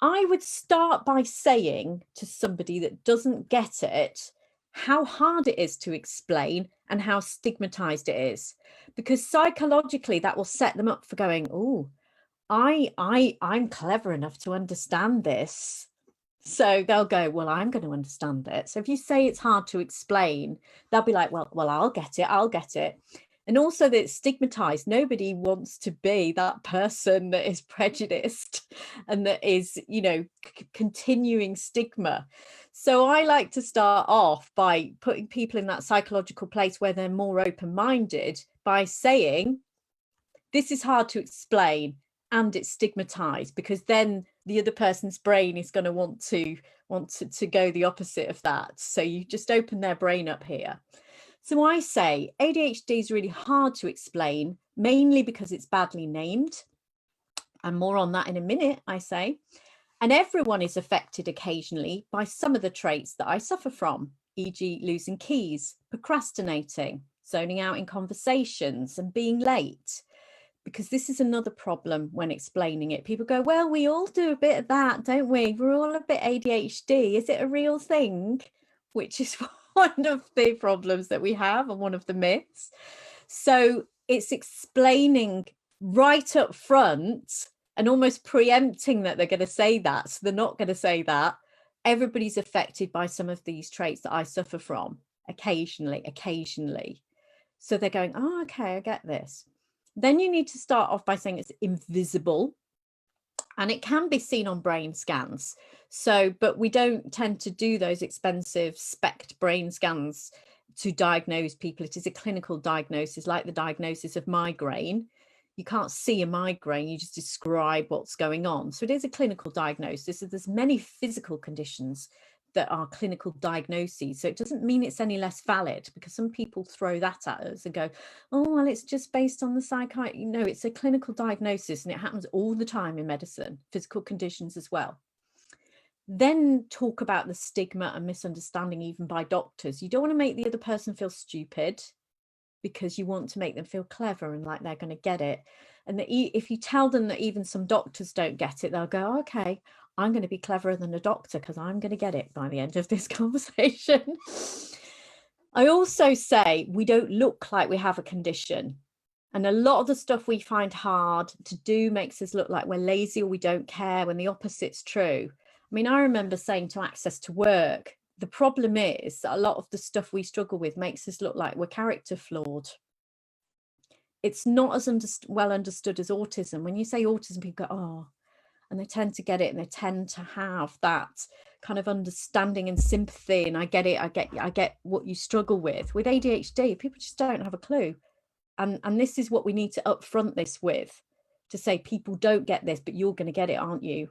I would start by saying to somebody that doesn't get it how hard it is to explain and how stigmatized it is, because psychologically that will set them up for going, oh, I'm clever enough to understand this. So they'll go, well, I'm going to understand it. So if you say it's hard to explain, they'll be like, well, I'll get it. I'll get it. And also that it's stigmatized. Nobody wants to be that person that is prejudiced and that is, continuing stigma. So I like to start off by putting people in that psychological place where they're more open-minded by saying, this is hard to explain and it's stigmatized, because then the other person's brain is going to want to go the opposite of that. So you just open their brain up here. So I say ADHD is really hard to explain, mainly because it's badly named. And more on that in a minute, I say. And everyone is affected occasionally by some of the traits that I suffer from, e.g. losing keys, procrastinating, zoning out in conversations and being late. Because this is another problem when explaining it. People go, well, we all do a bit of that, don't we? We're all a bit ADHD. Is it a real thing? Which is one of the problems that we have and one of the myths. So it's explaining right up front and almost preempting that they're going to say that. So they're not going to say that. Everybody's affected by some of these traits that I suffer from occasionally. So they're going, oh, okay, I get this. Then you need to start off by saying it's invisible and it can be seen on brain scans. So, but we don't tend to do those expensive SPECT brain scans to diagnose people. It is a clinical diagnosis, like the diagnosis of migraine. You can't see a migraine, you just describe what's going on. So it is a clinical diagnosis. So there's many physical conditions that are clinical diagnoses. So it doesn't mean it's any less valid, because some people throw that at us and go, oh, well, it's just based on the psychiatry. No, it's a clinical diagnosis and it happens all the time in medicine, physical conditions as well. Then talk about the stigma and misunderstanding even by doctors. You don't want to make the other person feel stupid, because you want to make them feel clever and like they're going to get it. And that if you tell them that even some doctors don't get it, they'll go, okay, I'm going to be cleverer than a doctor because I'm going to get it by the end of this conversation. I also say we don't look like we have a condition. And a lot of the stuff we find hard to do makes us look like we're lazy or we don't care, when the opposite's true. I mean, I remember saying to Access to Work, the problem is that a lot of the stuff we struggle with makes us look like we're character flawed. It's not as well understood as autism. When you say autism, people go, oh, and they tend to get it and they tend to have that kind of understanding and sympathy. And I get it. I get what you struggle with. With ADHD, people just don't have a clue. And this is what we need to upfront this with, to say people don't get this, but you're going to get it, aren't you?